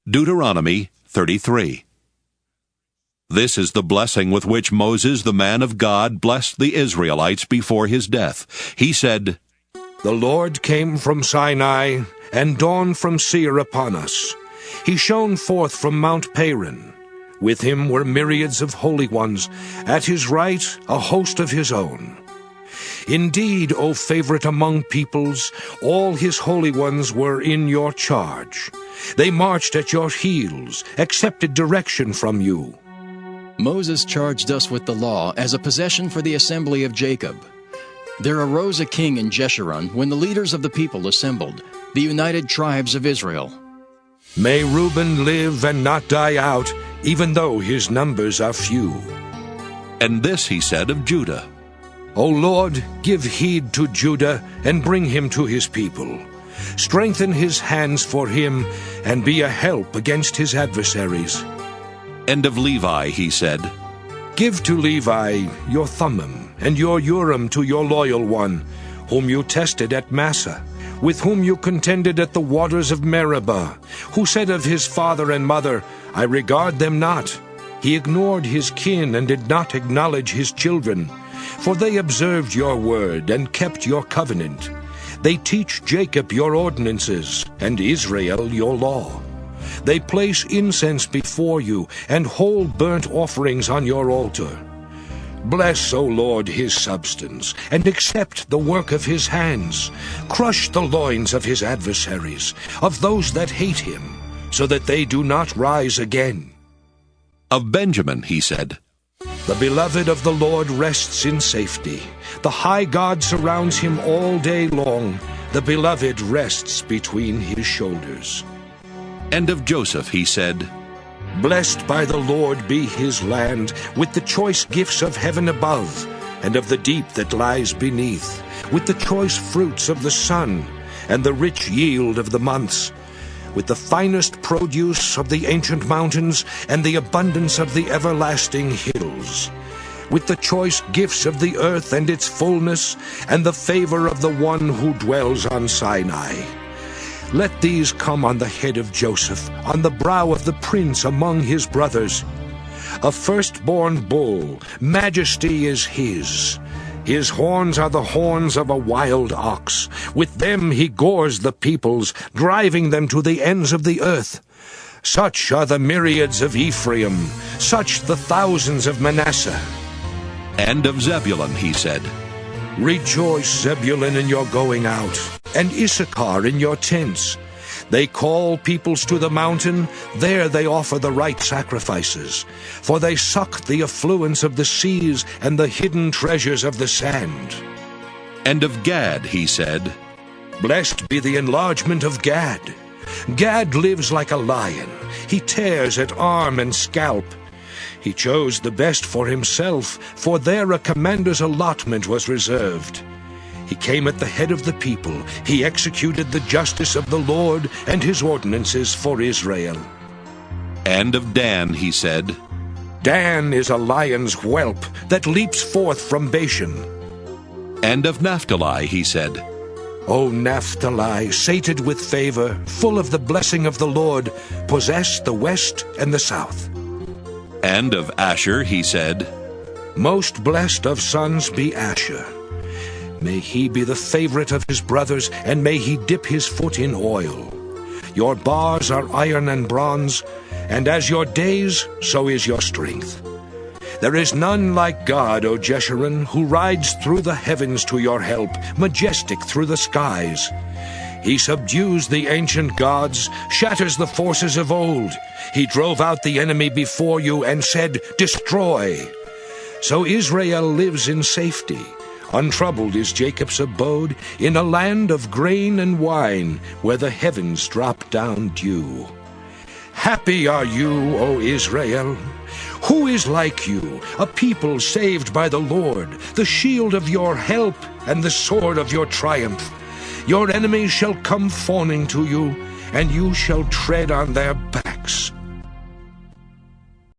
Deuteronomy 33. This is the blessing with which Moses, the man of God, blessed the Israelites before his death. He said, The Lord came from Sinai, and dawned from Seir upon us. He shone forth from Mount Paran. With him were myriads of holy ones, at his right a host of his own. Indeed, O favorite among peoples, all his holy ones were in your charge. They marched at your heels, accepted direction from you. Moses charged us with the law as a possession for the assembly of Jacob. There arose a king in Jeshurun when the leaders of the people assembled, the united tribes of Israel. May Reuben live and not die out, even though his numbers are few. And this he said of Judah, O Lord, give heed to Judah, and bring him to his people. Strengthen his hands for him, and be a help against his adversaries. And of Levi he said, Give to Levi your Thummim, and your Urim to your loyal one, whom you tested at Massa, with whom you contended at the waters of Meribah, who said of his father and mother, I regard them not. He ignored his kin and did not acknowledge his children. For they observed your word and kept your covenant. They teach Jacob your ordinances, and Israel your law. They place incense before you, and whole burnt offerings on your altar. Bless, O Lord, his substance, and accept the work of his hands. Crush the loins of his adversaries, of those that hate him, so that they do not rise again. Of Benjamin he said, The beloved of the Lord rests in safety. The high God surrounds him all day long. The beloved rests between his shoulders. And of Joseph he said, Blessed by the Lord be his land, with the choice gifts of heaven above, and of the deep that lies beneath, with the choice fruits of the sun, and the rich yield of the months, with the finest produce of the ancient mountains, and the abundance of the everlasting hills, with the choice gifts of the earth and its fullness, and the favor of the one who dwells on Sinai. Let these come on the head of Joseph, on the brow of the prince among his brothers. A firstborn bull, majesty is his. His horns are the horns of a wild ox. With them he gores the peoples, driving them to the ends of the earth. Such are the myriads of Ephraim, such the thousands of Manasseh. And of Zebulun he said, Rejoice, Zebulun, in your going out, and Issachar in your tents. They call peoples to the mountain, there they offer the right sacrifices. For they suck the affluence of the seas and the hidden treasures of the sand. And of Gad he said, Blessed be the enlargement of Gad. Gad lives like a lion. He tears at arm and scalp. He chose the best for himself, for there a commander's allotment was reserved. He came at the head of the people. He executed the justice of the Lord and his ordinances for Israel. And of Dan he said, Dan is a lion's whelp that leaps forth from Bashan. And of Naphtali he said, O Naphtali, sated with favor, full of the blessing of the Lord, possess the west and the south. And of Asher he said, Most blessed of sons be Asher. May he be the favorite of his brothers, and may he dip his foot in oil. Your bars are iron and bronze, and as your days, so is your strength. There is none like God, O Jeshurun, who rides through the heavens to your help, majestic through the skies. He subdues the ancient gods, shatters the forces of old. He drove out the enemy before you and said, Destroy. So Israel lives in safety. Untroubled is Jacob's abode, in a land of grain and wine, where the heavens drop down dew. Happy are you, O Israel! Who is like you, a people saved by the Lord, the shield of your help and the sword of your triumph? Your enemies shall come fawning to you, and you shall tread on their backs.